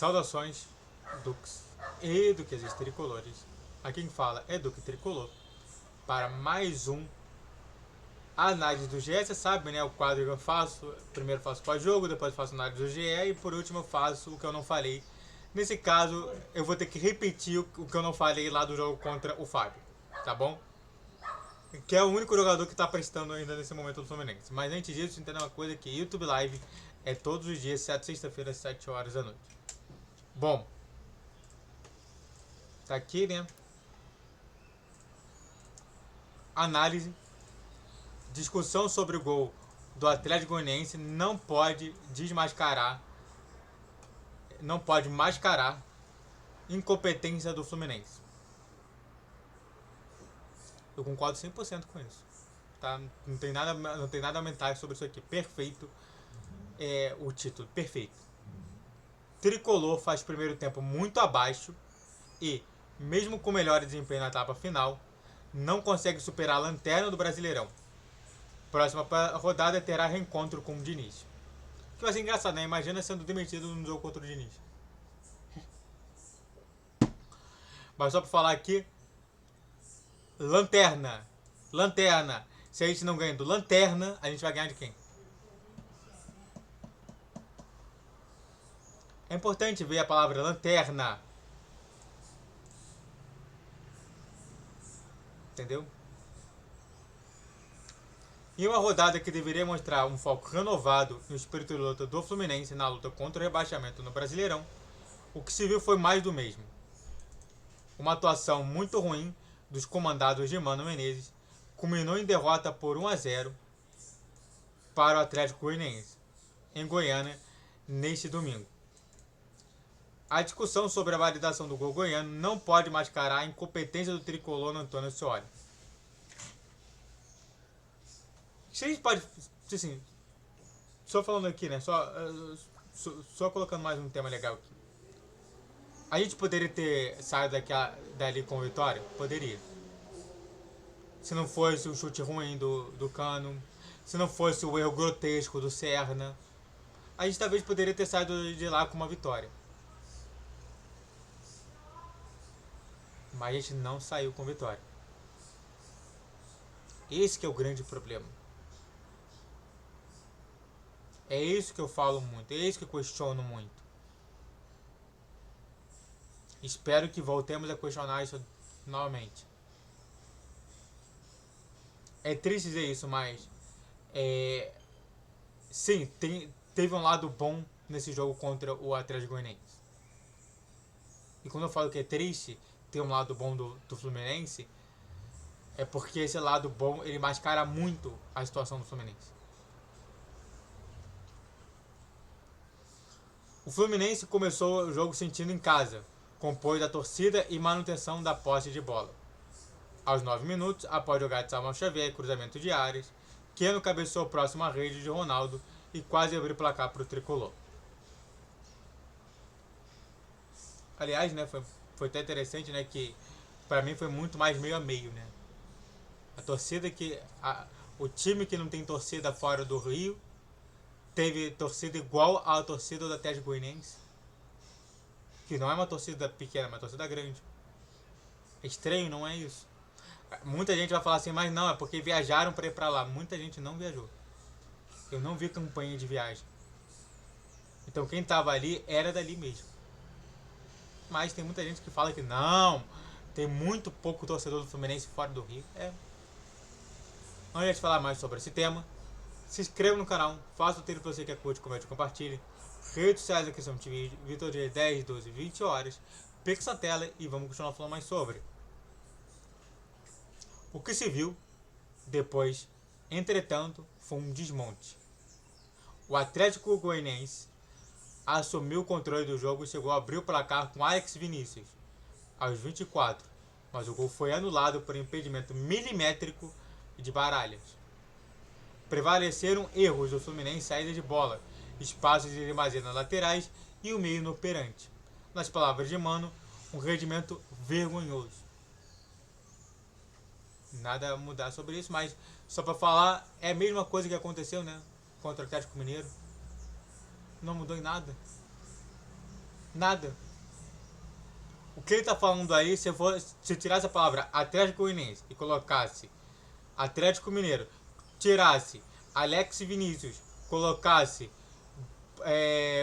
Saudações, Dux e Duques Tricolores. Aqui quem fala é Duque Tricolor para mais um análise do GE. Você sabe, né? O quadro que eu faço. Primeiro faço pós-jogo, depois faço análise do GE e por último eu faço o que eu não falei. Nesse caso, eu vou ter que repetir o que eu não falei lá do jogo contra o Fábio, tá bom? Que é o único jogador que está prestando ainda nesse momento do Fluminense. Mas antes disso, entenda uma coisa, que YouTube Live é todos os dias, sexta-feira, às 7 horas da noite. Bom, tá aqui, né? Análise, discussão sobre o gol do Atlético Goianiense não pode desmascarar, não pode mascarar incompetência do Fluminense. Eu concordo 100% com isso, tá? Não tem nada a aumentar sobre isso aqui. Perfeito é o título, perfeito. Tricolor faz primeiro tempo muito abaixo e, mesmo com melhor desempenho na etapa final, não consegue superar a lanterna do Brasileirão. Próxima rodada terá reencontro com o Diniz. Que vai ser engraçado, né? Imagina sendo demitido no jogo contra o Diniz. Mas só pra falar aqui, Lanterna. Se a gente não ganha do Lanterna, a gente vai ganhar de quem? É importante ver a palavra Lanterna. Entendeu? Em uma rodada que deveria mostrar um foco renovado no espírito de luta do Fluminense na luta contra o rebaixamento no Brasileirão, o que se viu foi mais do mesmo. Uma atuação muito ruim dos comandados de Mano Menezes culminou em derrota por 1-0 para o Atlético Goianiense, em Goiânia, neste domingo. A discussão sobre a validação do gol goiano não pode mascarar a incompetência do tricolor no Antônio Scioli. Se a gente pode, assim, só falando aqui, né, só colocando mais um tema legal aqui. A gente poderia ter saído dali com vitória? Poderia. Se não fosse o chute ruim do Cano, se não fosse o erro grotesco do Serna, a gente talvez poderia ter saído de lá com uma vitória. Mas a gente não saiu com vitória. Esse que é o grande problema. É isso que eu falo muito, é isso que eu questiono muito. Espero que voltemos a questionar isso novamente. É triste dizer isso, mas sim, teve um lado bom nesse jogo contra o Atlético Goianiense. E quando eu falo que é triste ter um lado bom do Fluminense, é porque esse lado bom ele mascara muito a situação do Fluminense. O Fluminense começou o jogo sentindo em casa, com apoio da torcida e manutenção da posse de bola. Aos 9 minutos, após jogar de Samuel Xavier e cruzamento de Arias, Keno cabeçou próximo à rede de Ronaldo e quase abriu o placar para o tricolor. Aliás, né, foi até interessante, né, que para mim foi muito mais meio a meio, né? A torcida o time que não tem torcida fora do Rio teve torcida igual à torcida do Atlético Goianiense, que não é uma torcida pequena, é uma torcida grande. É estranho, não é isso? Muita gente vai falar assim, mas não, é porque viajaram para ir para lá. Muita gente não viajou. Eu não vi campanha de viagem. Então quem tava ali era dali mesmo. Mas tem muita gente que fala que não, tem muito pouco torcedor do Fluminense fora do Rio. Antes de falar mais sobre esse tema, se inscreva no canal, faça o texto para você que curte, comente, compartilhe. Redes sociais aqui são TV, Vitor de 10, 12, 20 horas. Pique essa tela e vamos continuar falando mais sobre. O que se viu depois, entretanto, foi um desmonte. O Atlético Goianiense assumiu o controle do jogo e chegou a abrir o placar com Alex Vinícius aos 24, mas o gol foi anulado por impedimento milimétrico de Baralhas. Prevaleceram erros do Fluminense, saída de bola, espaços de demasia nas laterais e o meio inoperante. Nas palavras de Mano, um rendimento vergonhoso. Nada a mudar sobre isso, mas só para falar, é a mesma coisa que aconteceu, né, contra o Atlético Mineiro. Não mudou em nada. Nada. O que ele tá falando aí, se tirasse a palavra Atlético Goianiense e colocasse Atlético Mineiro, tirasse Alex Vinícius, colocasse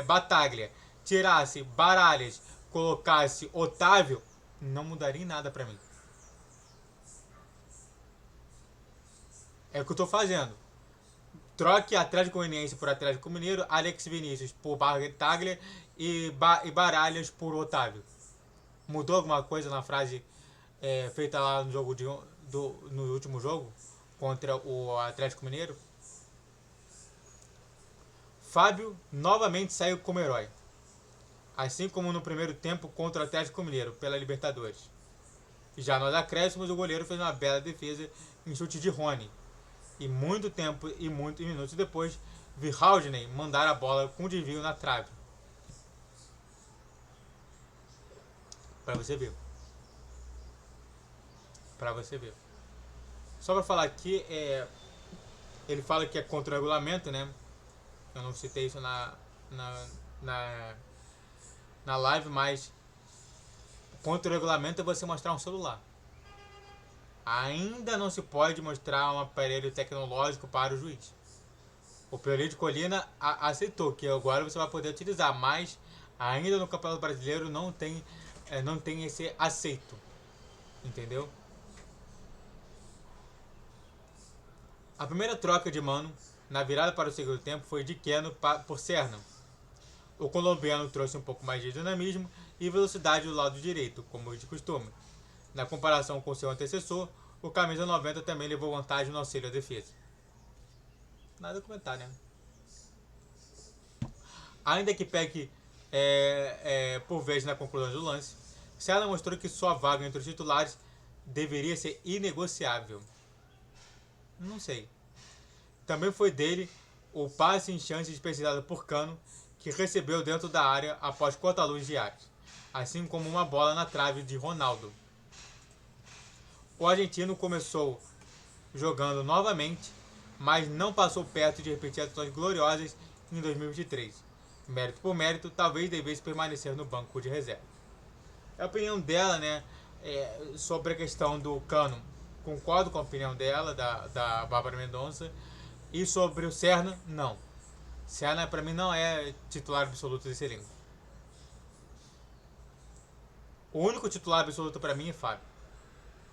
Bataglia, tirasse Baralhas, colocasse Otávio, não mudaria em nada pra mim. É o que eu tô fazendo. Troque Atlético Goianiense por Atlético Mineiro, Alex Vinícius por Bataglia e Baralhas por Otávio. Mudou alguma coisa na frase feita lá no jogo no último jogo contra o Atlético Mineiro? Fábio novamente saiu como herói, assim como no primeiro tempo contra o Atlético Mineiro pela Libertadores. Já nos acréscimos, o goleiro fez uma bela defesa em chute de Rony. E muito tempo e muitos minutos depois, vi Haldney mandar a bola com desvio na trave. Pra você ver. Pra você ver. Só pra falar aqui, ele fala que é contra o regulamento, né? Eu não citei isso na live, mas contra o regulamento é você mostrar um celular. Ainda não se pode mostrar um aparelho tecnológico para o juiz. O Período de Colina aceitou que agora você vai poder utilizar, mas ainda no Campeonato Brasileiro não tem esse aceito. Entendeu? A primeira troca de mano na virada para o segundo tempo foi de Keno por Serna. O colombiano trouxe um pouco mais de dinamismo e velocidade do lado direito, como de costume. Na comparação com seu antecessor, o camisa 90 também levou vantagem no auxílio à defesa. Nada a comentar, né? Ainda que peque por vez na conclusão do lance, Serna mostrou que sua vaga entre os titulares deveria ser inegociável. Não sei. Também foi dele o passe em chance desperdiçado por Cano, que recebeu dentro da área após corta-luz de Ares, assim como uma bola na trave de Ronaldo. O argentino começou jogando novamente, mas não passou perto de repetir atuações gloriosas em 2023. Mérito por mérito, talvez devesse permanecer no banco de reserva. É a opinião dela, né, sobre a questão do Cano. Concordo com a opinião dela, da Bárbara Mendonça. E sobre o Serna, não. Serna, pra mim, não é titular absoluto desse elenco. O único titular absoluto pra mim é Fábio.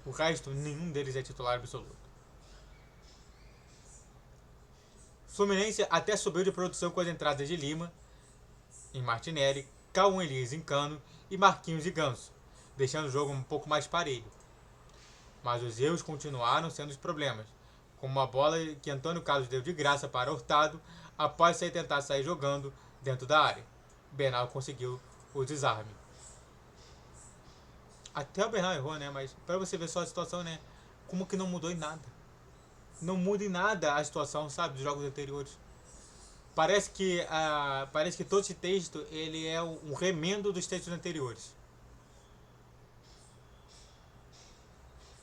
O resto, nenhum deles é titular absoluto. Fluminense até subiu de produção com as entradas de Lima em Martinelli, Cauã Elias em Cano e Marquinhos e Ganso, deixando o jogo um pouco mais parelho. Mas os erros continuaram sendo os problemas, como uma bola que Antônio Carlos deu de graça para Hurtado após tentar sair jogando dentro da área. Bernal conseguiu o desarme. Até o Bernal errou, né? Mas para você ver só a situação, né? Como que não mudou em nada? Não muda em nada a situação, sabe? Dos jogos anteriores. Parece que todo esse texto ele é um remendo dos textos anteriores.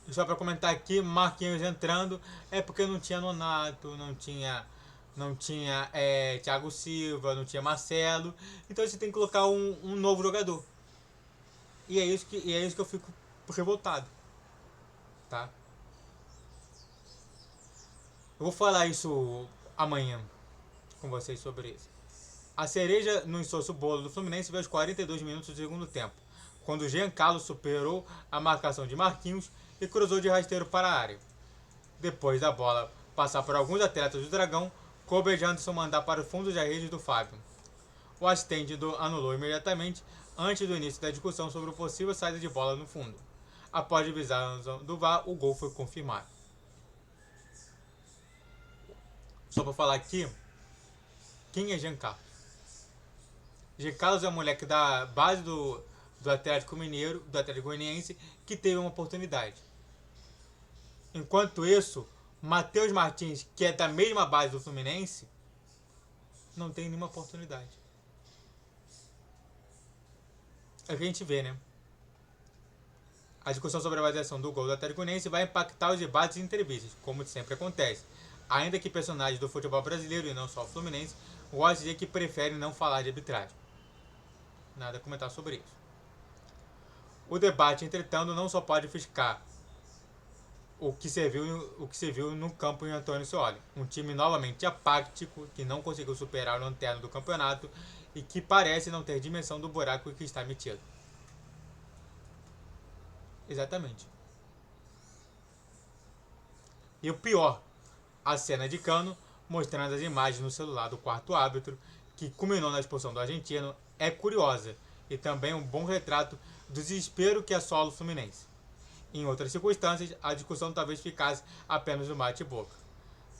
E só para comentar aqui, Marquinhos entrando é porque não tinha Nonato, não tinha Thiago Silva, não tinha Marcelo. Então você tem que colocar um novo jogador. E é isso que eu fico revoltado. Tá? Eu vou falar isso amanhã com vocês sobre isso. A cereja no insosso bolo do Fluminense veio aos 42 minutos do segundo tempo, quando Jean Carlos superou a marcação de Marquinhos e cruzou de rasteiro para a área. Depois da bola passar por alguns atletas do Dragão, coube Janderson mandar para o fundo da rede do Fábio. O assistente anulou imediatamente antes do início da discussão sobre o possível saída de bola no fundo. Após divisar do VAR, o gol foi confirmado. Só para falar aqui, quem é Jean Carlos? Jean Carlos é um moleque da base do Atlético Mineiro, do Atlético Goianiense, que teve uma oportunidade. Enquanto isso, Matheus Martins, que é da mesma base do Fluminense, não tem nenhuma oportunidade. É o que a gente vê, né? A discussão sobre a avaliação do gol do Atlético Goianiense vai impactar os debates e entrevistas, como sempre acontece. Ainda que personagens do futebol brasileiro e não só o Fluminense gostem de dizer que preferem não falar de arbitragem. Nada a comentar sobre isso. O debate, entretanto, não só pode ficar o que se viu no campo em Antônio Scioli. Um time novamente apático, que não conseguiu superar o lanterna do campeonato e que parece não ter dimensão do buraco que está metido. Exatamente. E o pior, a cena de Cano, mostrando as imagens no celular do quarto árbitro, que culminou na expulsão do argentino, é curiosa e também um bom retrato do desespero que assola o Fluminense. Em outras circunstâncias, a discussão talvez ficasse apenas no bate-boca.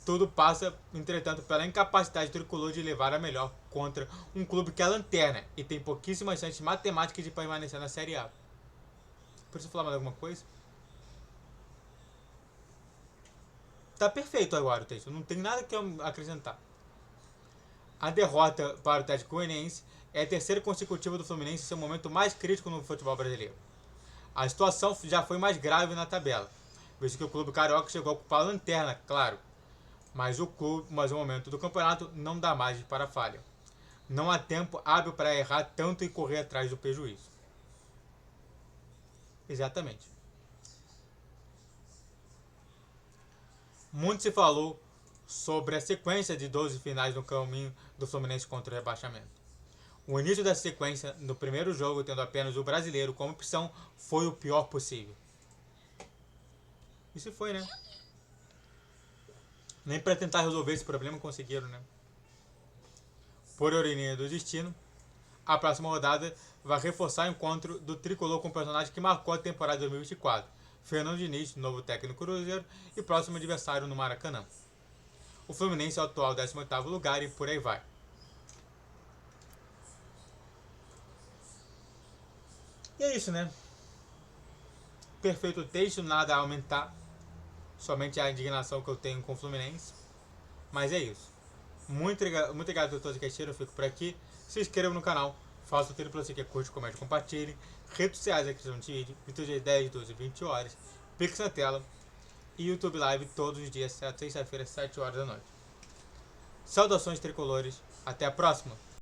Tudo passa, entretanto, pela incapacidade tricolor de levar a melhor contra um clube que é lanterna e tem pouquíssimas chances matemáticas de permanecer na Série A. Preciso falar mais alguma coisa? Tá perfeito agora o texto, não tem nada que acrescentar. A derrota para o Atlético Goianiense é a terceira consecutiva do Fluminense em seu momento mais crítico no futebol brasileiro. A situação já foi mais grave na tabela, visto que o clube carioca chegou a ocupar a lanterna, claro, mas o momento do campeonato não dá margem para falha. Não há tempo hábil para errar tanto e correr atrás do prejuízo. Exatamente. Muito se falou sobre a sequência de 12 finais no caminho do Fluminense contra o rebaixamento. O início da sequência, no primeiro jogo, tendo apenas o brasileiro como opção, foi o pior possível. Isso foi, né? Nem para tentar resolver esse problema conseguiram, né? Por ironia do destino, a próxima rodada vai reforçar o encontro do tricolor com o personagem que marcou a temporada de 2024, Fernando Diniz, novo técnico Cruzeiro, e próximo adversário no Maracanã. O Fluminense é o atual 18º lugar e por aí vai. E é isso, né? Perfeito texto, nada a aumentar. Somente a indignação que eu tenho com o Fluminense. Mas é isso. Muito obrigado a todos que assistiram. Eu fico por aqui. Se inscrevam no canal. Faça o tudo para você que curte, comente, compartilhe. Redes sociais aqui no vídeo. Vídeo de 10, 12, 20 horas. Pix na tela. E YouTube Live todos os dias, sexta-feira, 7 horas da noite. Saudações tricolores. Até a próxima.